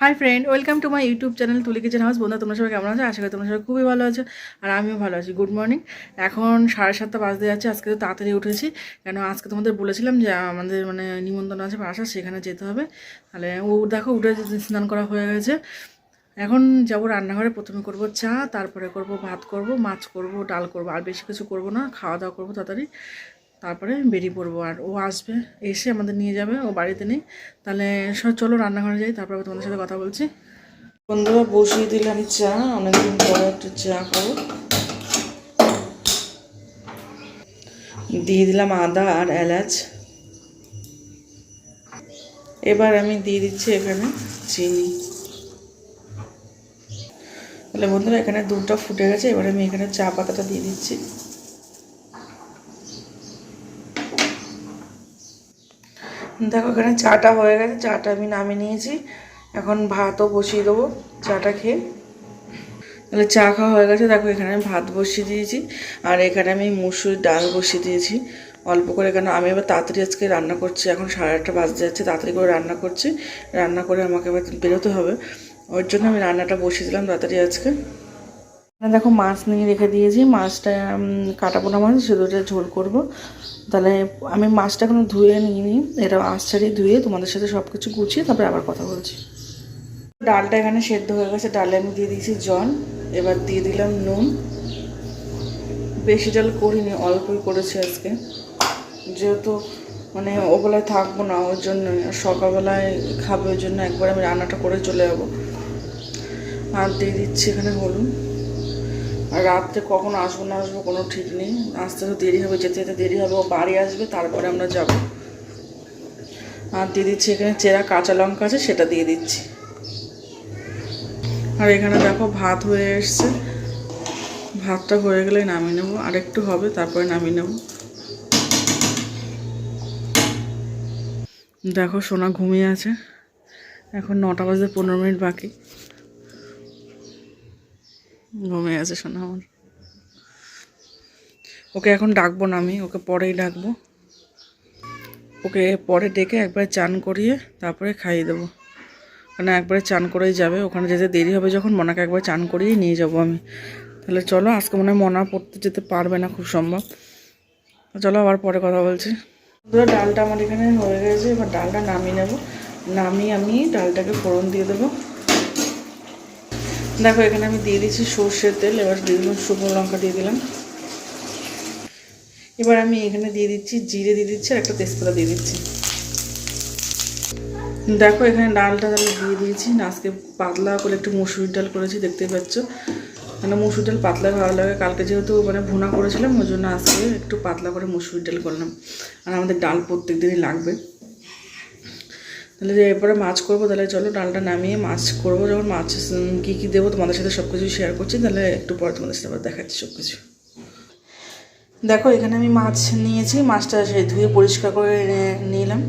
Hi friend, welcome to my YouTube channel তুলি kitchen house. বন্ধুরা, তোমরা সবাই কেমন আছো? আশা করি তোমরা সবাই খুবই ভালো আছো, আর আমিও ভালো আছি। Good morning. এখন 7:30 বাজতে যাচ্ছে। আজকে তো তাড়াতাড়ি উঠেছি, কেন আজকে তোমাদের বলেছিলাম যে আমাদের নিমন্ত্রণ আছে বারাসাত, সেখানে যেতে হবে। তাহলে ও দেখো উঠে স্নান করা হয়ে গেছে। এখন যাব রান্নাঘরে। প্রথমে করব চা, তারপরে করব ভাত, করব মাছ, করব ডাল, করব আর বেশি কিছু করব না। খাওয়া দাওয়া করবো তাড়াতাড়ি, তারপরে বেরিয়ে পড়বো। আর ও আসবে, এসে আমাদের নিয়ে যাবে। ও বাড়িতে নেই। তাহলে সব চলো রান্নাঘরে যাই, তারপরে তোমাদের সাথে কথা বলছি। বন্ধুরা, বসিয়ে দিলাম চা। অনেকদিন পরে একটু চা খাবো। দিয়ে দিলাম আদা আর এলাচ। এবার আমি দিয়ে দিচ্ছি এখানে চিনি। তাহলে বন্ধুরা, এখানে দুধটা ফুটে গেছে। এবার আমি এখানে চা পাতাটা দিয়ে দিচ্ছি। দেখো, এখানে চাটা হয়ে গেছে। চাটা আমি নামিয়ে নিয়েছি। এখন ভাতও বসিয়ে দেবো চাটা খেয়ে। তাহলে চা খাওয়া হয়ে গেছে। দেখো, এখানে আমি ভাত বসিয়ে দিয়েছি, আর এখানে আমি মুসুর ডাল বসিয়ে দিয়েছি অল্প করে। কেন আমি এবার তাড়াতাড়ি আজকে রান্না করছি। এখন 8:30 বাজতে যাচ্ছে, তাড়াতাড়ি করে রান্না করছি। রান্না করে আমাকে এবার বেরোতে হবে, ওর জন্য আমি রান্নাটা বসিয়ে দিলাম তাড়াতাড়ি আজকে। দেখো, মাছ নিয়ে রেখে দিয়েছি। মাছটা কাটাবো না, মাছ সেটা ঝোল করব। তাহলে আমি মাছটা এখনো ধুয়ে নিইনি, এটা আঁশ ছাড়িয়ে ধুয়ে তোমাদের সাথে সব কিছু গুছিয়ে তারপরে আবার কথা বলছি। ডালটা এখানে সেদ্ধ হয়ে গেছে। ডালে আমি দিয়ে দিয়েছি জল। এবার দিয়ে দিলাম নুন। বেশি ডাল করিনি, অল্পই করেছি আজকে, যেহেতু ওবেলায় থাকবো না, ওর জন্য। সকালবেলায় খাবে, ওই জন্য একবার আমি রান্নাটা করে চলে যাবো। আর দিয়ে দিচ্ছি এখানে হলুদ। আর রাত্রে কখন আসবো না আসবো কোনো ঠিক নেই। আসতে তো দেরি হবে, যেতে যেতে দেরি হবে। ও বাড়ি আসবে, তারপরে আমরা যাব। আর দিয়ে দিচ্ছি এখানে চেরা কাঁচা লঙ্কা আছে, সেটা দিয়ে দিচ্ছি। আর এখানে দেখো, ভাত হয়ে এসছে। ভাতটা হয়ে গেলে নামিয়ে নেবো। আর একটু হবে, তারপরে নামিয়ে নেব। দেখো, সোনা ঘুমিয়ে আছে। এখন 9টা বাজে 15 মিনিট বাকি। ঘুমিয়ে আছে সোনা আমার। ওকে এখন ডাকবো না, আমি ওকে পরেই ডাকবো। ওকে পরে ডেকে একবার চান করিয়ে তারপরে খাইয়ে দেবো। কারণ একবারে চান করেই যাবে, ওখানে যেতে দেরি হবে যখন। মনাকে একবার চান করিয়েই নিয়ে যাবো আমি। তাহলে চলো, আজকে মনে হয় মনা পড়তে যেতে পারবে না খুব সম্ভব। চলো, আবার পরে কথা বলছি। ডালটা আমার এখানে হয়ে গেছে। এবার ডালটা নামিয়ে নেব। নামিয়ে আমি ডালটাকে ফোড়ন দিয়ে দেবো। দেখো, এখানে আমি দিয়ে দিচ্ছি সর্ষের তেল। এবার দিয়ে দিলাম শুকনো লঙ্কা, দিয়ে দিলাম। এবার আমি এখানে দিয়ে দিচ্ছি জিরে, দিয়ে দিচ্ছি আর একটা তেজপাতা দিয়ে দিচ্ছি। দেখো, এখানে ডালটা আমি দিয়ে দিয়েছি। আজকে পাতলা করে একটু মসুর ডাল করেছি, দেখতেই পাচ্ছ। মসুর ডাল পাতলা ভালো লাগে। কালকে যেহেতু ভুনা করেছিলাম, ওই জন্য আজকে একটু পাতলা করে মসুর ডাল করলাম। আর আমাদের ডাল প্রত্যেক দিনই লাগবে। তাহলে এরপরে মাছ করবো। তাহলে চলো, ডালটা নামিয়ে মাছ করবো। যখন মাছ কী কী দেবো তোমাদের সাথে সব কিছু শেয়ার করছি। তাহলে একটু পরে তোমাদের সাথে আবার দেখাচ্ছি সব কিছু। দেখো, এখানে আমি মাছ নিয়েছি। মাছটা ধুয়ে পরিষ্কার করে নিলাম।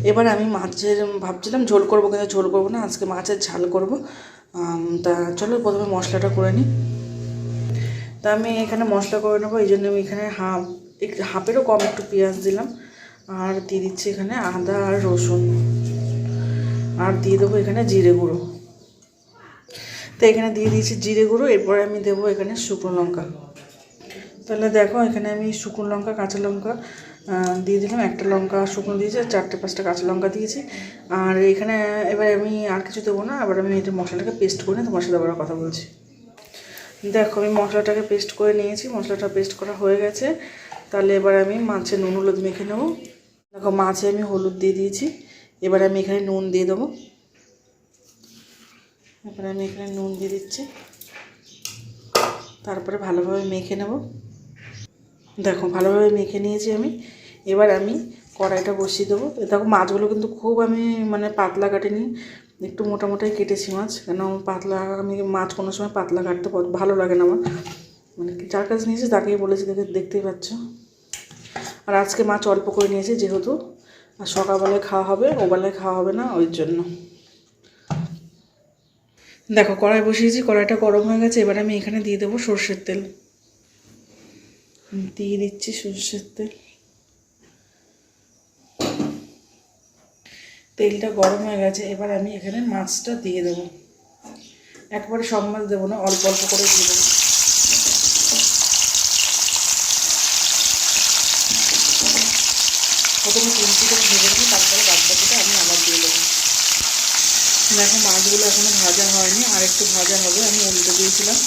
এবার আমি মাছের ভাবছিলাম ঝোল করবো, কিন্তু ঝোল করবো না, আজকে মাছের ঝাল করবো। তা চলো, প্রথমে মশলাটা করে নিই। তা আমি এখানে মশলা করে নেবো, এই জন্য আমি এখানে হাফেরও কম একটু পেঁয়াজ দিলাম। আর দিয়ে দিচ্ছি এখানে আদা আর রসুন। আর দিয়ে দেবো এখানে জিরে গুঁড়ো। তো এখানে দিয়ে দিয়েছি জিরে গুঁড়ো। এরপরে আমি দেবো এখানে শুকনো লঙ্কা। তাহলে দেখো, এখানে আমি শুকনো লঙ্কা, কাঁচা লঙ্কা দিয়ে দিলাম। একটা লঙ্কা শুকনো দিয়েছি, 4-5টা কাঁচা লঙ্কা দিয়েছি। আর এখানে এবার আমি আর কিছু দেবো না। এবার আমি এটা মশলাটাকে পেস্ট করে নিয়ে তোমার সাথে আবার কথা বলছি। দেখো, আমি মশলাটাকে পেস্ট করে নিয়েছি। মশলাটা পেস্ট করা হয়ে গেছে। তাহলে এবার আমি মাছে নুন হলুদ মেখে নেবো। দেখো, মাছে আমি হলুদ দিয়ে দিয়েছি। এবার আমি এখানে নুন দিয়ে দেবো। এবার আমি এখানে নুন দিয়ে দিচ্ছি। তারপরে ভালোভাবে মেখে নেব। দেখো, ভালোভাবে মেখে নিয়েছি আমি। এবার আমি কড়াইটা বসিয়ে দেবো। দেখো, মাছগুলো কিন্তু খুব আমি পাতলা কাটিনি, একটু মোটামোটাই কেটেছি মাছ। কেন পাতলা, আমি মাছ কোনো সময় পাতলা কাটতে ভালো লাগে না আমার। যার কাছে নিয়েছি তাকেই বলেছি, দেখতেই পাচ্ছ। আর আজকে মাছ অল্প করে নিয়েছি, যেহেতু আর সকালবেলায় খাওয়া হবে, ওবেলায় খাওয়া হবে না, ওই জন্য। দেখো, কড়াই বসিয়েছি, কড়াইটা গরম হয়ে গেছে। এবার আমি এখানে দিয়ে দেবো সর্ষের তেল। দিয়ে দিচ্ছি সর্ষের তেল। তেলটা গরম হয়ে গেছে, এবার আমি এখানে মাছটা দিয়ে দেবো। একবারে সব মাছ দেবো না, অল্প অল্প করে দিয়ে দেবো। প্রথমে 3টি করে ভেজে দিই, তারপরে বাদবাকিটা আমি আবার দিয়ে দেবো। দেখো মাছগুলো এখনো ভাজা হয়নি, আর একটু ভাজা হবে, আমি উল্টে দিয়েছিলাম।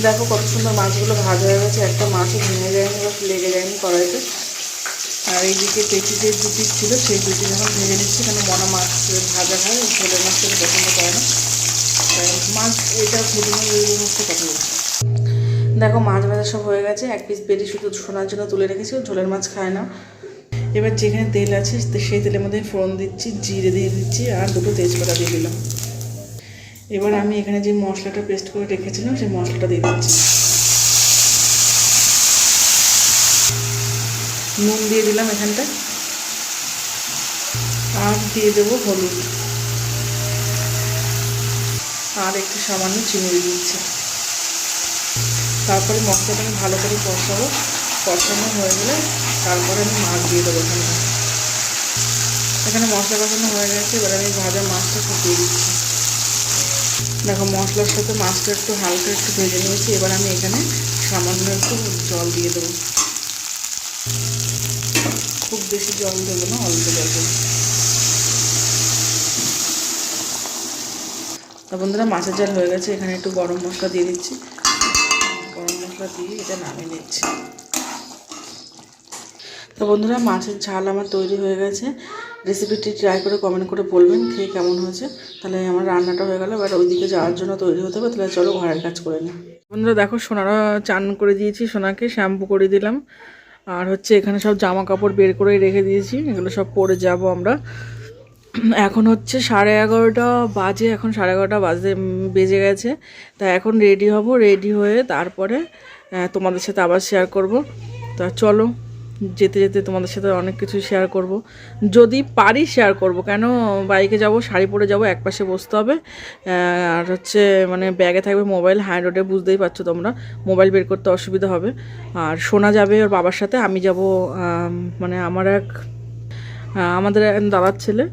দেখো কত সুন্দর মাছগুলো ভাজা হয়ে গেছে, একটা মাছও ভেঙে যায়নি বা লেগে যায়নি কড়াইতে। আর এইদিকে পেটি যে দুটি ছিল সেই দুটি যখন ভেজে নিচ্ছি, কেন মনা মাছ ভাজা খায়, ঝোলের মাছ থেকে পছন্দ করে না, তাই মাছ এটা ভেজে নিয়ে মাছটা কথা বলছি। দেখো মাছ ভাজা সব হয়ে গেছে, এক পিস পেটি শুধু শোনার জন্য তুলে রেখেছি, ঝোলের মাছ খায় না। এবার যেখানে তেল আছে সেই তেলের মধ্যে ফোড়ন দিচ্ছি, জিরে দিয়ে দিচ্ছি, আর দুটো তেজপাতা দিয়ে দিলাম। এবার আমি এখানে যে মশলাটা পেস্ট করে রেখেছিলাম সেই মশলাটা দিয়ে দিচ্ছি। নুন দিয়ে দিলাম এখানটায়, আর দিয়ে দেবো হলুদ, আর একটু সামান্য চিনি দিয়ে দিচ্ছি। তারপরে মশলাটাকে ভালো করে কষাবো, কষানো হয়ে গেলে তারপরে আমি মাছ দিয়ে দেবো। এখানে মশলা কষানো হয়ে গেছে, এবার আমি ভাজা মাছটা সব দিয়ে দিচ্ছি। দেখো মশলার সাথে মাছটা একটু হালকা একটু ভেজে নিয়েছি, এবার আমি এখানে সামান্য একটু জল দিয়ে দেবো। খুব বেশি জল দেবো না, অল্প জল দেবো। তা বন্ধুরা মাছের ঝাল হয়ে গেছে, এখানে একটু গরম মশলা দিয়ে দিচ্ছি। গরম মশলা দিয়ে এটা নামিয়ে নিচ্ছি। তো বন্ধুরা মাছের ঝাল আমার তৈরি হয়ে গেছে। রেসিপিটি ট্রাই করে কমেন্ট করে বলবেন খেয়ে কেমন হয়েছে। তাহলে আমার রান্নাটা হয়ে গেল, এবার ওইদিকে যাওয়ার জন্য তৈরি হতে হবে। তাহলে চলো ঘরের কাজ করে নিই। বন্ধুরা দেখো সোনারা চান করে দিয়েছি, সোনাকে শ্যাম্পু করে দিলাম, আর হচ্ছে এখানে সব জামা কাপড় বের করে রেখে দিয়েছি, এগুলো সব পরে যাব আমরা। এখন হচ্ছে 11:30 বাজে, এখন 11:30 বেজে গেছে। তা এখন রেডি হব, রেডি হয়ে তারপরে তোমাদের সাথে আবার শেয়ার করব। তা চলো যেতে যেতে তোমাদের সাথে অনেক কিছু শেয়ার করব, যদি পারি শেয়ার করব। কেন বাইকে যাব, শাড়ি পরে যাব, একপাশে বসতে হবে, আর হচ্ছে মানে ব্যাগে থাকবে মোবাইল। হাই রোডে বুঝতেই পারছো তোমরা, মোবাইল বের করতে অসুবিধা হবে। আর সোনা যাবে ওর বাবার সাথে, আমি যাব মানে আমাদের দাদার ছেলে,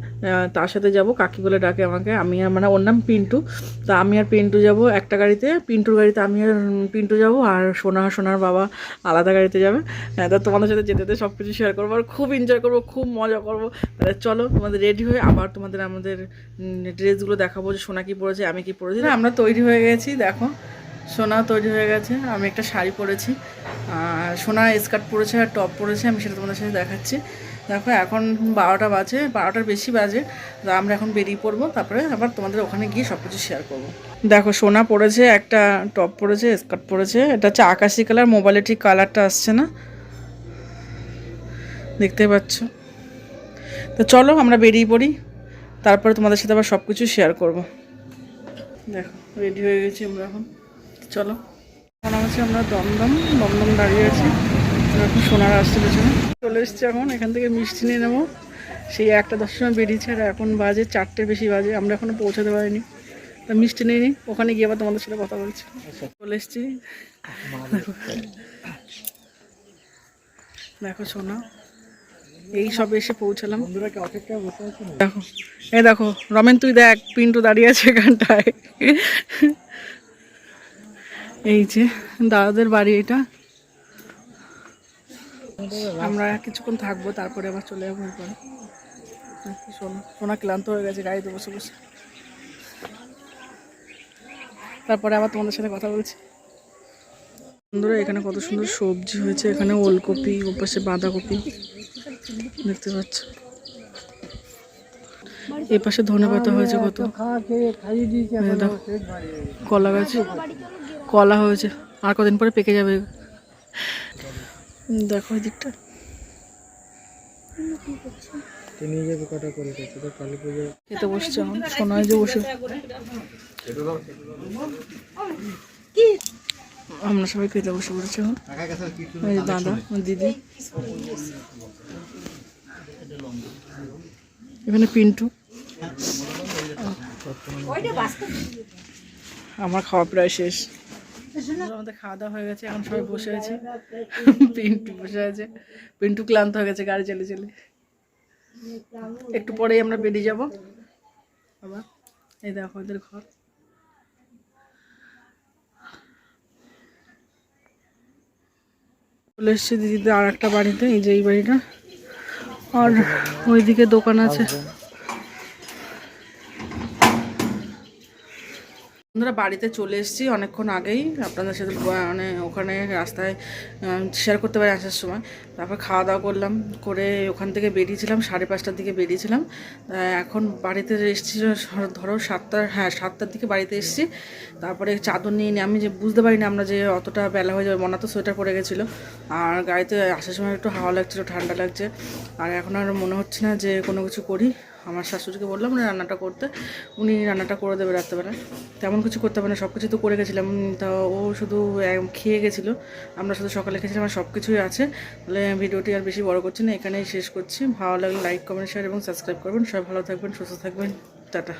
তার সাথে যাব। কাকি বলে ডাকে আমাকে, আমি আর মানে ওর নাম পিন্টু। তা আমি আর পিন্টু যাব একটা গাড়িতে, পিন্টুর গাড়িতে আমি আর পিন্টু যাব, আর সোনার বাবা আলাদা গাড়িতে যাবে। তা তোমাদের সাথে যেতে যেতে সব কিছু শেয়ার করবো, আর খুব এনজয় করবো, খুব মজা করবো। তাহলে চলো তোমাদের রেডি হয়ে আবার তোমাদের আমাদের ড্রেসগুলো দেখাবো, যে সোনা কী পরেছে, আমি কী পরেছি। আমরা তৈরি হয়ে গেছি, দেখো সোনা তৈরি হয়ে গেছে, আমি একটা শাড়ি পরেছি, আর সোনা স্কার্ট পরেছে আর টপ পরেছে, আমি সেটা তোমাদের সাথে দেখাচ্ছি। দেখো এখন 12টা বাজে, 12টার বেশি বাজে। আমরা এখন বেরিয়ে পড়বো, তারপরে আবার তোমাদের ওখানে গিয়ে সব কিছু শেয়ার করবো। দেখো সোনা পরেছে একটা টপ পরেছে, স্কার্ট পরেছে, এটা হচ্ছে আকাশি কালার, মোবাইলে ঠিক কালারটা আসছে না, দেখতে পাচ্ছ। তো চলো আমরা বেরিয়ে পড়ি, তারপরে তোমাদের সাথে আবার সব কিছু শেয়ার করবো। দেখো রেডি হয়ে গেছি আমরা এখন, চলো। এখন হচ্ছে আমরা দমদম দাঁড়িয়ে আছি, এখন সোনার আসছে পেছনে। চলে এসছি, এখন এখান থেকে মিষ্টি নিয়ে নেবো। সেই 1:10 সময় বেরিয়েছে, আর এখন বাজে 4টের বেশি বাজে, আমরা এখনও পৌঁছাতে পারিনি। তা মিষ্টি নিয়ে নিই, ওখানে গিয়ে আবার তোমাদের সাথে কথা বলছি। চলে এসছি, দেখো সোনা এই সব এসে পৌঁছালাম। দেখো এই দেখো রমেন, তুই দেখ পিন্টু দাঁড়িয়ে আছে এখানটায়। এই যে দাদাদের বাড়ি এটা, আমরা কিছুক্ষণ থাকবো, তারপরে আবার চলে যাবো। এরপরে সোনা ক্লান্ত হয়ে গেছে গাড়িতে বসে বসে, তারপরে আবার তোমাদের সাথে কথা বলছি। বন্ধুরা এখানে কত সুন্দর সবজি হয়েছে, এখানে ওলকপি, ওপাশে বাঁধাকপি দেখতে পাচ্ছ, এই পাশে ধনেপাতা হয়েছে কত, কলা গাছ, কলা হয়েছে, আর কদিন পরে পেকে যাবে। দেখো এই দিকটা খেতে বসছে, এখন সোনায় যে বসে আমরা সবাই খেতে বসে পড়েছি। এখন দাদা দিদি, এখানে পিন্টু, আমার খাওয়া প্রায় শেষ, আমাদের খাওয়া দাওয়া হয়ে গেছে, এখন সবাই বসে আছে। পিন্টু বসে আছে, পিন্টু ক্লান্ত হয়ে গেছে গাড়ি চলে চলে। একটু পরেই আমরা বেরিয়ে যাব। বাবা এই দেখো ওদের ঘর। চলে এসছি দিদিদের আর একটা বাড়িতে, এই যে এই বাড়িটা, আর ওইদিকে দোকান আছে। বন্ধুরা বাড়িতে চলে এসেছি অনেকক্ষণ আগেই, আপনাদের সাথে মানে ওখানে রাস্তায় শেয়ার করতে পারি আসার সময়। তারপর খাওয়া দাওয়া করলাম, করে ওখান থেকে বেরিয়েছিলাম 5:30টার দিকে বেরিয়েছিলাম। এখন বাড়িতে এসেছি ধরো 7টার দিকে বাড়িতে এসেছি। তারপরে চাদর নিয়ে আমি যে বুঝতে পারিনি আমরা যে অতটা বেলা হয়ে যাবে, মনে তো সোয়েটার পরে গেছিলো। আর গাড়িতে আসার সময় একটু হাওয়া লাগছিলো, ঠান্ডা লাগছে। আর এখন আর মনে হচ্ছে না যে কোনো কিছু করি। আমার শাশুড়িকে বললাম উনি রান্নাটা করতে, উনি রান্নাটা করে দেবে রাত্রেবেলা। তেমন কিছু করতে হবে না, সব কিছু তো করে গেছিলাম। তা ও শুধু খেয়ে গেছিলো, আমরা শুধু সকালে খেয়েছিলাম, আর সব কিছুই আছে। তাহলে ভিডিওটি আর বেশি বড় করছি না, এখানেই শেষ করছি। ভালো লাগলে লাইক, কমেন্ট, শেয়ার এবং সাবস্ক্রাইব করবেন। সবাই ভালো থাকবেন, সুস্থ থাকবেন, টাটা।